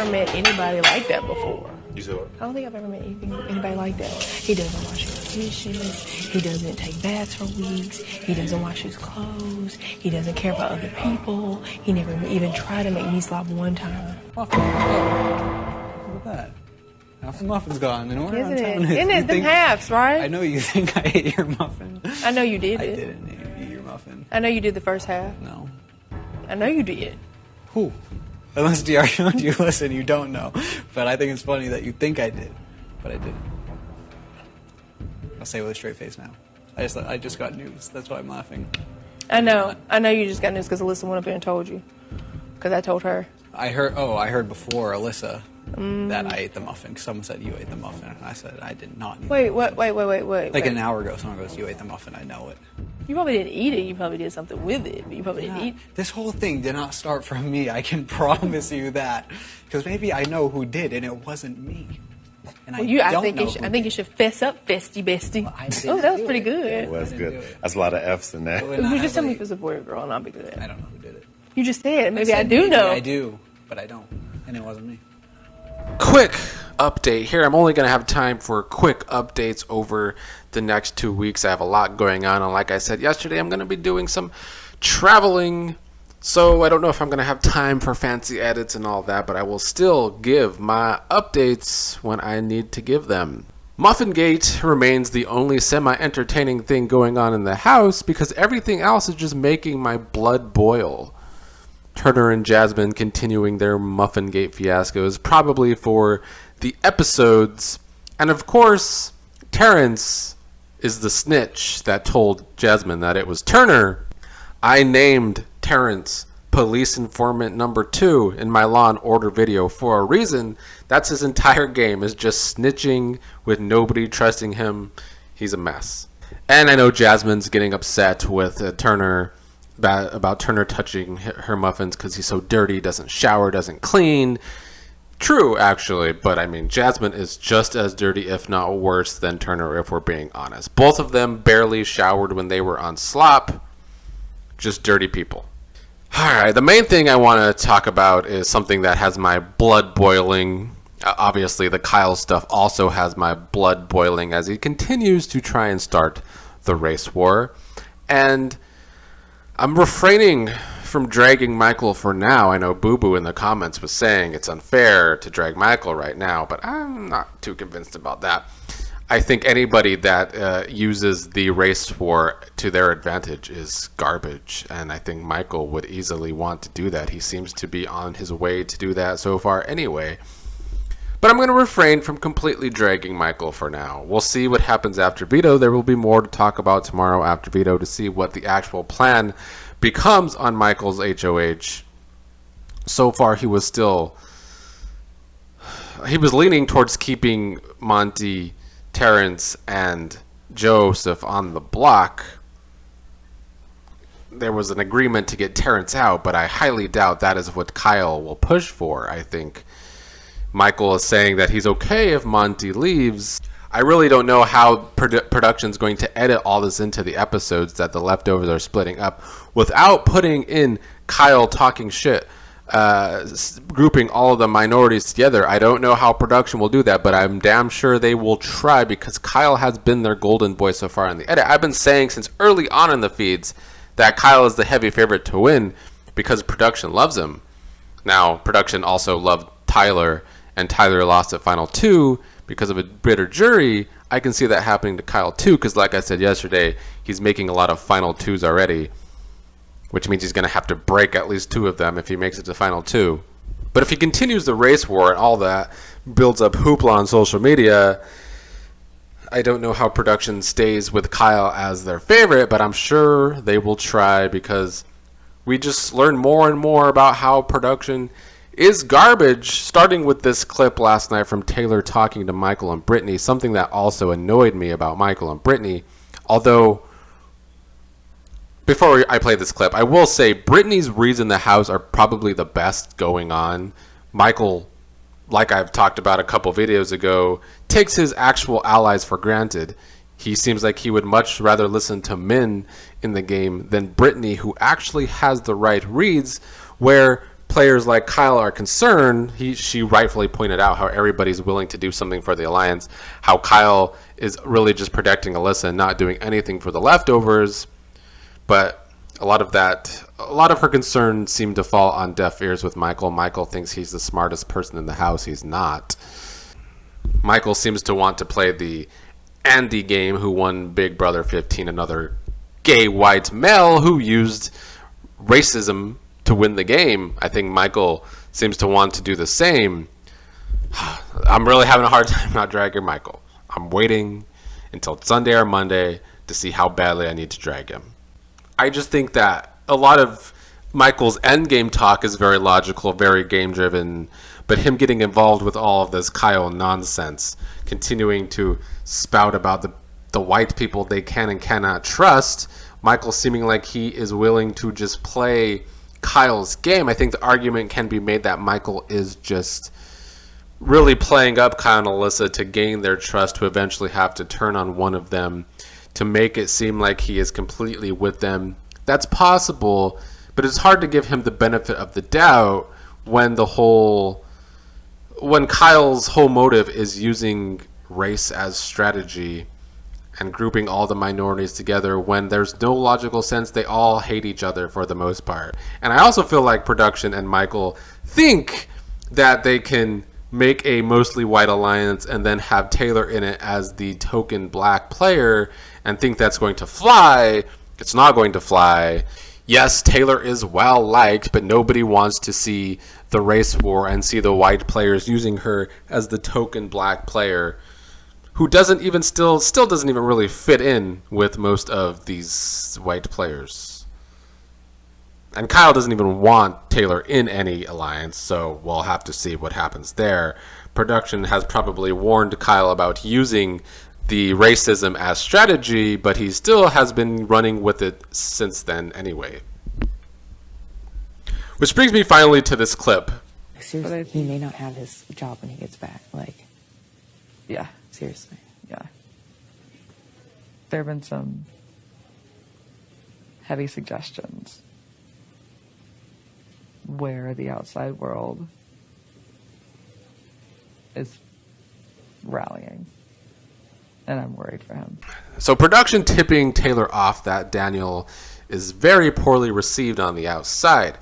ever met anybody like that before. You said what? I don't think I've ever met anybody like that. He doesn't wash his dishes. He doesn't take baths for weeks. He doesn't wash his clothes. He doesn't care about other people. He never even tried to make me slop one time. Muffin. Oh, look at that. Half the muffin's gone. And we're Isn't it? Isn't it them halves, right? I know you think I ate your muffin. I know you did I it. didn't eat your muffin. I know you did the first half. No. I know you did. Who? Unless DR showed you, listen, you don't know. But I think it's funny that you think I did. But I didn't. I'll say it with a straight face now. I just got news. That's why I'm laughing. I know. I know you just got news because Alyssa went up there and told you. Because I told her. I heard before Alyssa that I ate the muffin. Someone said you ate the muffin. And I said I did not eat Wait, the what? muffin. Wait. Like an hour ago, someone goes, you ate the muffin. I know it. You probably didn't eat it. You probably did something with it. But you probably didn't eat. This whole thing did not start from me. I can promise you that. Because maybe I know who did, and it wasn't me. And I think you should fess up, festy bestie. Well, that was pretty good. It was good. That's a lot of F's in that. You just tell me if it's a boy or girl, and I'll be good. I don't know who did it. You just said maybe I do know. I do, but I don't, and it wasn't me. Quick update here. I'm only going to have time for quick updates over the next 2 weeks. I have a lot going on, and like I said yesterday, I'm going to be doing some traveling, so I don't know if I'm going to have time for fancy edits and all that, but I will still give my updates when I need to give them. Muffingate remains the only semi-entertaining thing going on in the house because everything else is just making my blood boil. Turner and Jasmine continuing their Muffingate fiascos, probably for the episodes. And of course, Terrence is the snitch that told Jasmine that it was Turner. I named Terrence Police Informant number 2 in my Law and Order video for a reason. That's his entire game, is just snitching with nobody trusting him. He's a mess. And I know Jasmine's getting upset with Turner about Turner touching her muffins because he's so dirty, doesn't shower, doesn't clean. True, actually, but I mean, Jasmine is just as dirty, if not worse, than Turner, if we're being honest. Both of them barely showered when they were on slop. Just dirty people. Alright, the main thing I want to talk about is something that has my blood boiling. Obviously, the Kyle stuff also has my blood boiling as he continues to try and start the race war. And I'm refraining from dragging Michael for now. I know Boo Boo in the comments was saying it's unfair to drag Michael right now, but I'm not too convinced about that. I think anybody that uses the race war to their advantage is garbage, and I think Michael would easily want to do that. He seems to be on his way to do that so far anyway. But I'm going to refrain from completely dragging Michael for now. We'll see what happens after veto. There will be more to talk about tomorrow after veto to see what the actual plan becomes on Michael's HOH. So far, he was leaning towards keeping Monty, Terrence, and Joseph on the block. There was an agreement to get Terrence out, but I highly doubt that is what Kyle will push for. I think Michael is saying that he's okay if Monty leaves. I really don't know how production's going to edit all this into the episodes that the leftovers are splitting up without putting in Kyle talking shit, grouping all of the minorities together. I don't know how production will do that, but I'm damn sure they will try because Kyle has been their golden boy so far in the edit. I've been saying since early on in the feeds that Kyle is the heavy favorite to win because production loves him. Now, production also loved Tyler, and Tyler lost at Final 2 because of a bitter jury. I can see that happening to Kyle too, because like I said yesterday, he's making a lot of Final 2s already, which means he's going to have to break at least 2 of them if he makes it to Final 2. But if he continues the race war and all that builds up hoopla on social media, I don't know how production stays with Kyle as their favorite, but I'm sure they will try because we just learn more and more about how production is garbage, starting with this clip last night from Taylor talking to Michael and Brittany, something that also annoyed me about Michael and Brittany. Although, before I play this clip, I will say Brittany's reads in the house are probably the best going on. Michael, like I've talked about a couple videos ago, takes his actual allies for granted. He seems like he would much rather listen to Min in the game than Brittany, who actually has the right reads, where players like Kyle are concerned, she rightfully pointed out how everybody's willing to do something for the alliance, how Kyle is really just protecting Alyssa and not doing anything for the leftovers. But a lot of her concerns seem to fall on deaf ears with Michael. Michael thinks he's the smartest person in the house. He's not. Michael seems to want to play the Andy game, who won Big Brother 15, another gay white male who used racism to win the game. I think Michael seems to want to do the same. I'm really having a hard time not dragging Michael. I'm waiting until Sunday or Monday to see how badly I need to drag him. I just think that a lot of Michael's endgame talk is very logical, very game driven, but him getting involved with all of this Kyle nonsense, continuing to spout about the white people they can and cannot trust, Michael seeming like he is willing to just play Kyle's game. I think the argument can be made that Michael is just really playing up Kyle and Alyssa to gain their trust, to eventually have to turn on one of them to make it seem like he is completely with them. That's possible, but it's hard to give him the benefit of the doubt when Kyle's whole motive is using race as strategy and grouping all the minorities together when there's no logical sense. They all hate each other for the most part. And I also feel like production and Michael think that they can make a mostly white alliance and then have Taylor in it as the token black player and think that's going to fly. It's not going to fly. Yes, Taylor is well liked, but nobody wants to see the race war and see the white players using her as the token black player who doesn't even still doesn't even really fit in with most of these white players. And Kyle doesn't even want Taylor in any alliance, so we'll have to see what happens there. Production has probably warned Kyle about using the racism as strategy, but he still has been running with it since then anyway. Which brings me finally to this clip. Seriously, he may not have his job when he gets back. Like, Yeah, seriously. yeah. There have been some heavy suggestions where the outside world is rallying, and I'm worried for him. So production tipping Taylor off that Daniel is very poorly received on the outside.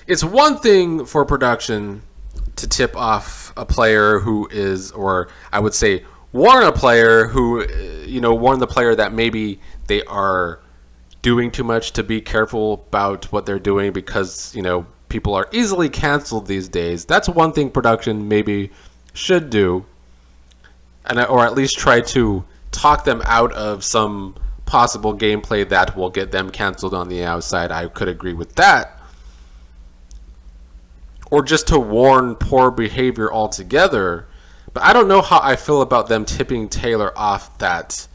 It's one thing for production to tip off a player who is, or I would say warn a player who, warn the player that maybe they are doing too much, to be careful about what they're doing because, people are easily canceled these days. That's one thing production maybe should do, or at least try to talk them out of some possible gameplay that will get them canceled on the outside. I could agree with that. Or just to warn poor behavior altogether. But I don't know how I feel about them tipping Taylor off that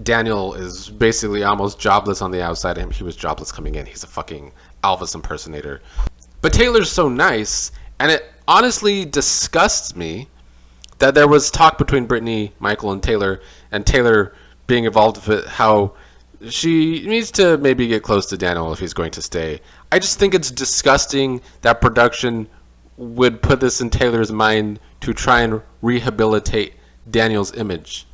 Daniel is basically almost jobless on the outside. He was jobless coming in. He's a fucking Elvis impersonator. But Taylor's so nice, and it honestly disgusts me that there was talk between Brittany, Michael, and Taylor being involved with how she needs to maybe get close to Daniel if he's going to stay. I just think it's disgusting that production would put this in Taylor's mind to try and rehabilitate Daniel's image.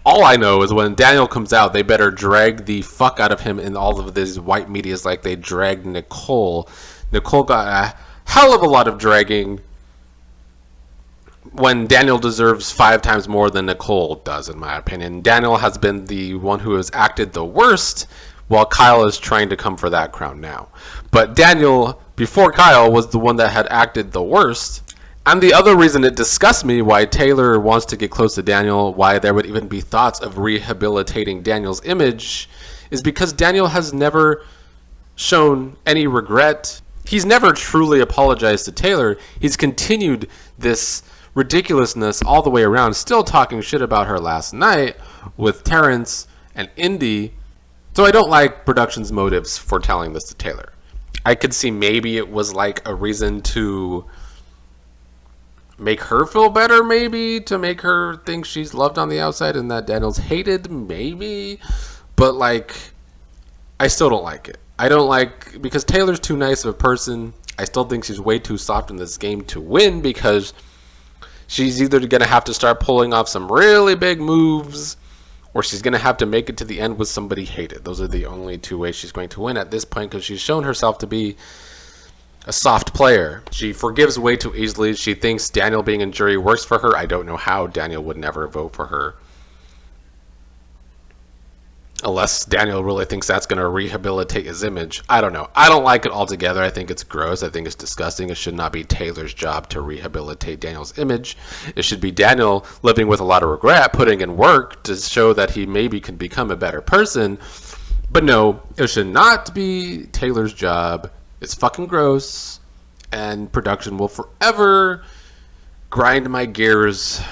All I know is when Daniel comes out, they better drag the fuck out of him in all of these white medias like they dragged Nicole. Nicole got a hell of a lot of dragging when Daniel deserves 5 times more than Nicole does, in my opinion. Daniel has been the one who has acted the worst, while Kyle is trying to come for that crown now. But Daniel, before Kyle, was the one that had acted the worst. And the other reason it disgusts me why Taylor wants to get close to Daniel, why there would even be thoughts of rehabilitating Daniel's image, is because Daniel has never shown any regret. He's never truly apologized to Taylor. He's continued this ridiculousness all the way around, still talking shit about her last night with Terrence and Indy. So I don't like production's motives for telling this to Taylor. I could see maybe it was like a reason to make her feel better, maybe to make her think she's loved on the outside and that Daniel's hated, maybe. But I still don't like it. I don't like, because Taylor's too nice of a person. I still think she's way too soft in this game to win, because she's either going to have to start pulling off some really big moves, or she's going to have to make it to the end with somebody hated. Those are the only two ways she's going to win at this point, because she's shown herself to be a soft player. She forgives way too easily. She thinks Daniel being in jury works for her. I don't know how. Daniel would never vote for her. Unless Daniel really thinks that's going to rehabilitate his image. I don't know. I don't like it altogether. I think it's gross. I think it's disgusting. It should not be Taylor's job to rehabilitate Daniel's image. It should be Daniel living with a lot of regret, putting in work to show that he maybe can become a better person. But no, it should not be Taylor's job. It's fucking gross. And production will forever grind my gears